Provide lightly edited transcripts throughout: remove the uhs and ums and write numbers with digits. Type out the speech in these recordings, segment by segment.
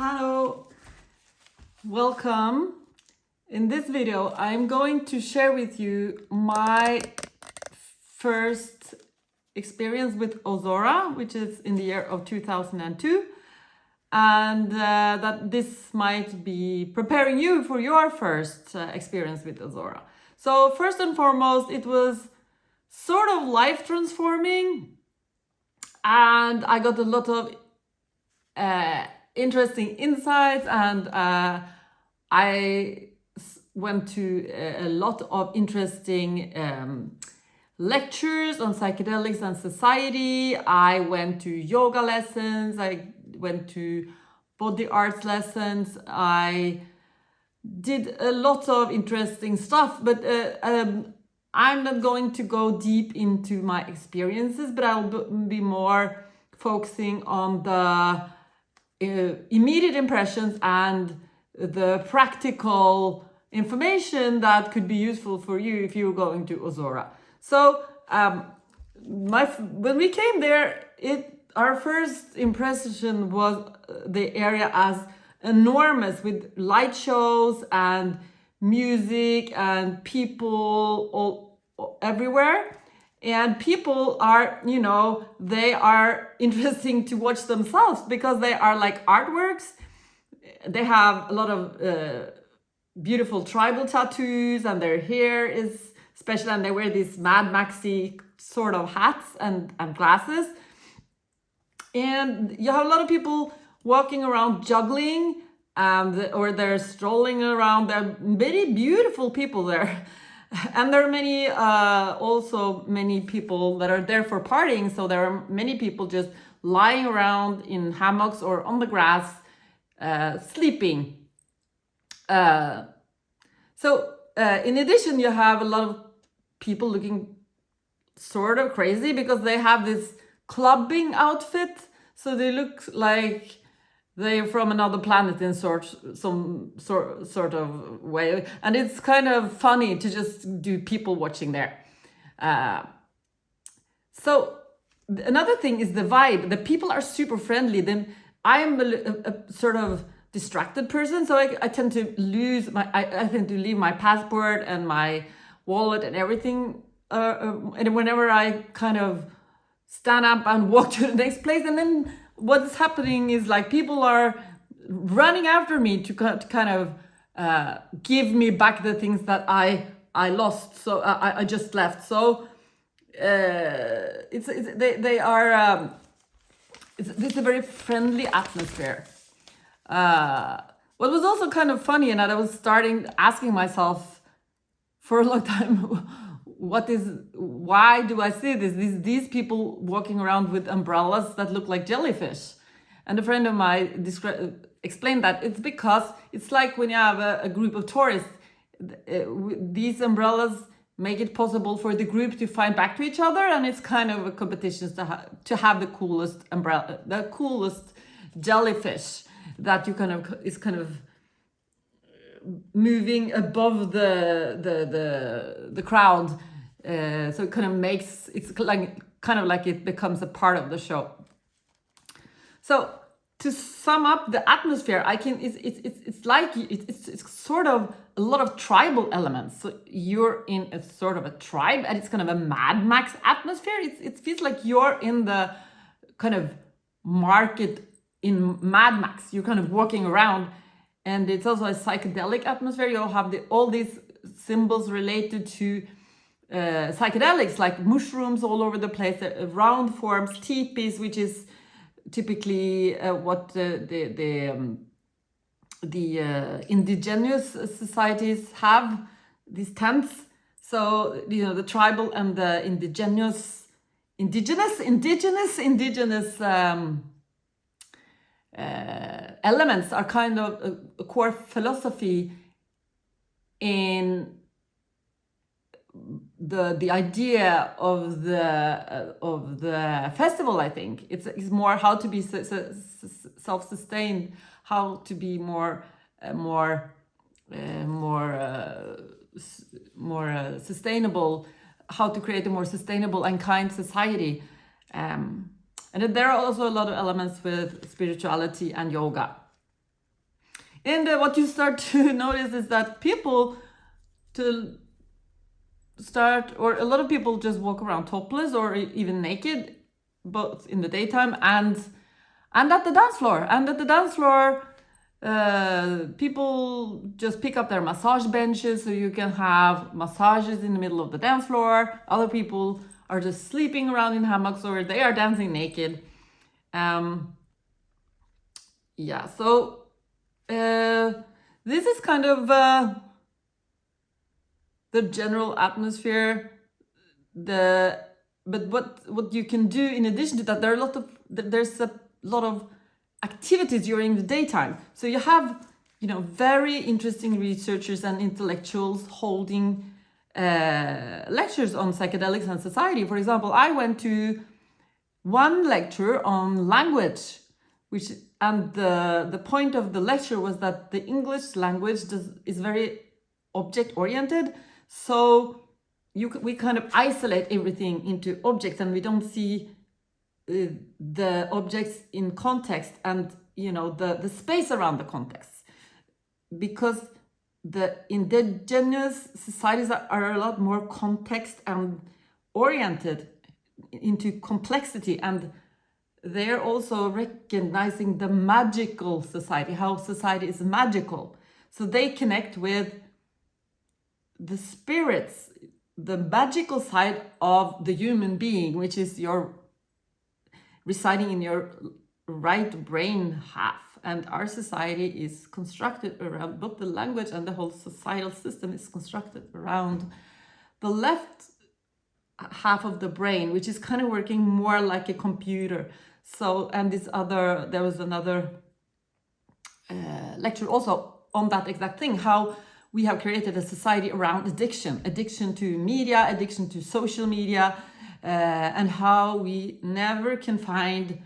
Hello, welcome. In this video, I'm going to share with you my first experience with OZORA, which is in the year of 2002. And that this might be preparing you for your first experience with OZORA. So first and foremost, it was sort of life transforming, and I got a lot of interesting insights, and I went to a lot of interesting lectures on psychedelics and society. I went to yoga lessons, I went to body arts lessons, I did a lot of interesting stuff, but I'm not going to go deep into my experiences, but I'll be more focusing on the immediate impressions and the practical information that could be useful for you if you're going to OZORA. So when we came there, our first impression was the area as enormous, with light shows and music and people all everywhere. And people are, they are interesting to watch themselves because they are like artworks. They have a lot of beautiful tribal tattoos, and their hair is special, and they wear these Mad Maxy sort of hats and glasses. And you have a lot of people walking around juggling, or they're strolling around. There are very beautiful people there. And there are many people that are there for partying. So there are many people just lying around in hammocks or on the grass, sleeping. In addition, you have a lot of people looking sort of crazy because they have this clubbing outfit. So they look like they're from another planet in some sort of way. And it's kind of funny to just do people watching there. So another thing is the vibe. The people are super friendly. Then I'm a sort of distracted person. So I tend to I tend to leave my passport and my wallet and everything. And whenever I kind of stand up and walk to the next place, and then what's happening is like people are running after me to kind of give me back the things that I lost. So I just left. So it's a very friendly atmosphere. What was also kind of funny, and that I was asking myself for a long time, why do I see this? These people walking around with umbrellas that look like jellyfish. And a friend of mine explained that it's because it's like when you have a group of tourists, these umbrellas make it possible for the group to find back to each other, and it's kind of a competition to have the coolest umbrella, the coolest jellyfish that is kind of moving above the crowd. So it kind of makes it becomes a part of the show. So to sum up the atmosphere, it's sort of a lot of tribal elements. So you're in a sort of a tribe, and it's kind of a Mad Max atmosphere. It feels like you're in the kind of market in Mad Max. You're kind of walking around, and it's also a psychedelic atmosphere. You'll have all these symbols related to psychedelics, like mushrooms all over the place, round forms, teepees, which is typically what the indigenous societies have, these tents. So the tribal and the indigenous elements are kind of a core philosophy in the idea of the festival. I think it's more how to be self-sustained, how to be more sustainable, how to create a more sustainable and kind society. And there are also a lot of elements with spirituality and yoga. And what you start to notice is that people or a lot of people just walk around topless or even naked, both in the daytime and at the dance floor. And at the dance floor, people just pick up their massage benches so you can have massages in the middle of the dance floor. Other people are just sleeping around in hammocks or they are dancing naked. Yeah, so this is kind of the general atmosphere. But what you can do in addition to that, there's a lot of activities during the daytime. So you have, very interesting researchers and intellectuals holding lectures on psychedelics and society. For example, I went to one lecture on language, and the point of the lecture was that the English language is very object oriented. So we kind of isolate everything into objects, and we don't see the objects in context and the space around the context, because the indigenous societies are a lot more context and oriented into complexity, and they're also recognizing the magical society, how society is magical. So they connect with the spirits, the magical side of the human being, which is residing in your right brain half. And our society is constructed around, both the language and the whole societal system is constructed around the left half of the brain, which is kind of working more like a computer. So, and there was another lecture also on that exact thing, how we have created a society around addiction to media, addiction to social media, and how we never can find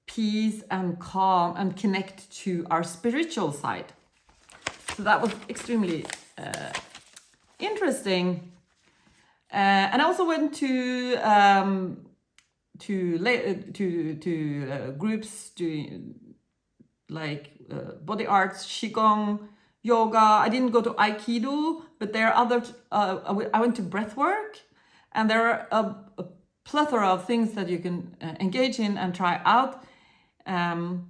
peace and calm and connect to our spiritual side. So that was extremely interesting. And I also went to groups doing like body arts, qigong, yoga. I didn't go to aikido, but there are other. I went to breathwork, and there are a plethora of things that you can engage in and try out. And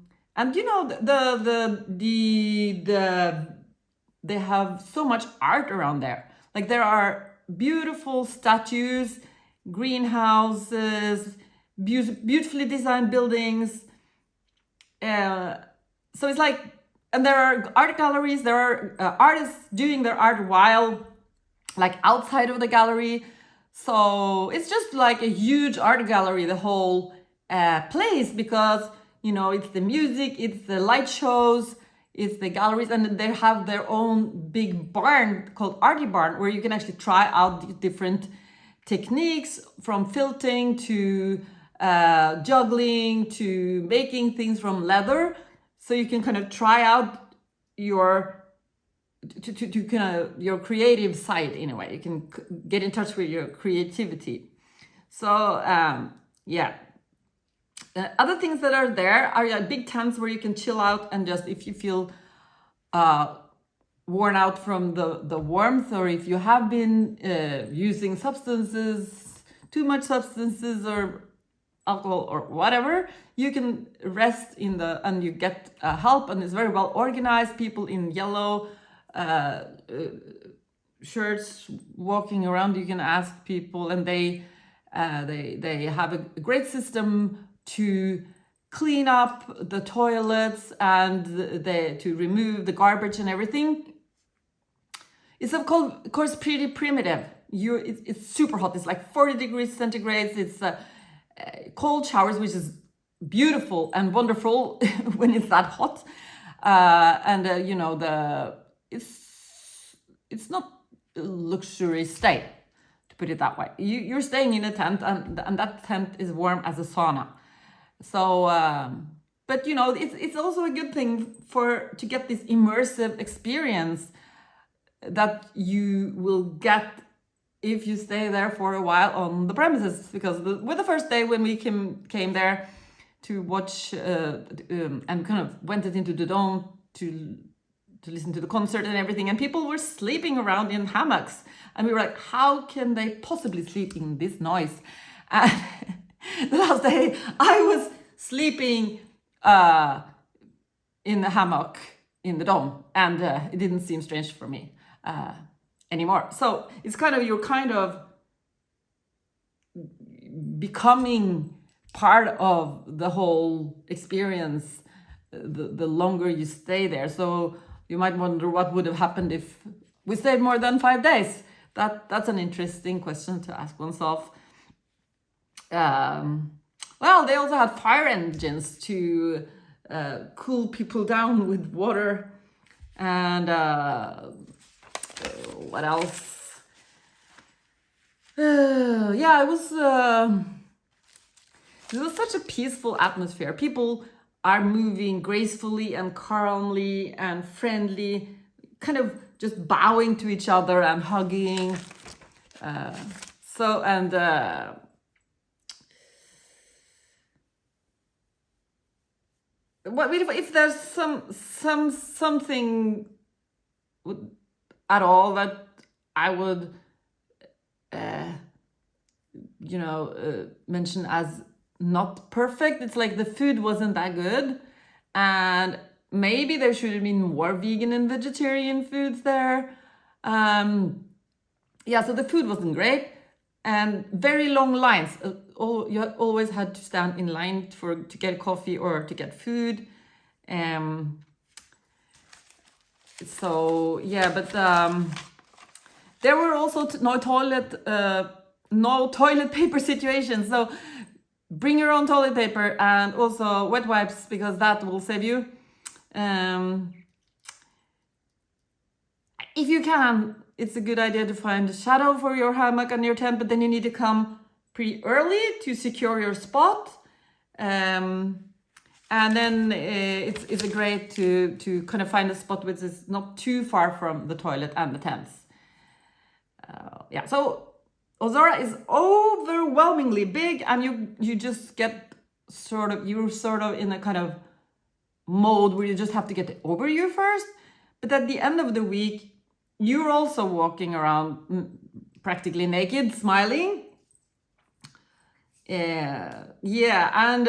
they have so much art around there. Like there are beautiful statues, greenhouses, beautifully designed buildings. So it's like, and there are art galleries, there are artists doing their art while like outside of the gallery. So it's just like a huge art gallery, the whole place, because it's the music, it's the light shows, it's the galleries, and they have their own big barn called Arty Barn, where you can actually try out different techniques, from filting to juggling to making things from leather. So you can kind of try out your creative side in a way. You can get in touch with your creativity. So yeah. Other things that are there are big tents where you can chill out, and just if you feel worn out from the warmth, or if you have been using too much substances or alcohol or whatever, you can rest and you get help, and it's very well organized. People in yellow shirts walking around. You can ask people, and they have a great system to clean up the toilets and to remove the garbage and everything. It's of course pretty primitive. It's super hot. It's like 40 degrees centigrade. It's cold showers, which is beautiful and wonderful when it's that hot. It's not a luxury stay, to put it that way. You're staying in a tent, and that tent is warm as a sauna. So, but it's also a good thing to get this immersive experience that you will get if you stay there for a while on the premises. Because with the first day when we came there to watch and kind of went into the dome to listen to the concert and everything, and people were sleeping around in hammocks, and we were like, how can they possibly sleep in this noise? And the last day I was sleeping in the hammock in the dome, and it didn't seem strange for me anymore. So it's kind of, you're kind of becoming part of the whole experience the longer you stay there. So you might wonder what would have happened if we stayed more than 5 days. That's an interesting question to ask oneself. Well, they also had fire engines to cool people down with water, and what else? Yeah, it was such a peaceful atmosphere. People are moving gracefully and calmly and friendly, kind of just bowing to each other and hugging. What if there's something at all that I would mention as not perfect? It's like the food wasn't that good, and maybe there should have been more vegan and vegetarian foods there. So the food wasn't great, and very long lines. You always had to stand in line to get coffee or to get food. There were also no toilet paper situations. So bring your own toilet paper and also wet wipes, because that will save you. If you can, it's a good idea to find a shadow for your hammock and your tent, but then you need to come pretty early to secure your spot. And then it's great to kind of find a spot which is not too far from the toilet and the tents. So OZORA is overwhelmingly big, and you just get you're sort of in a kind of mode where you just have to get over you first. But at the end of the week, you're also walking around practically naked, smiling. And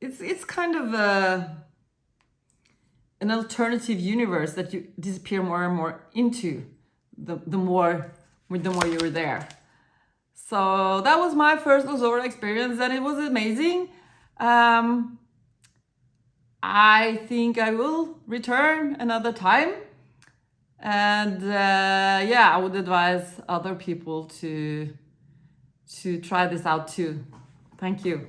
it's kind of an alternative universe that you disappear more and more into the more you were there. So that was my first OZORA experience, and it was amazing. I think I will return another time, and I would advise other people to try this out too. Thank you.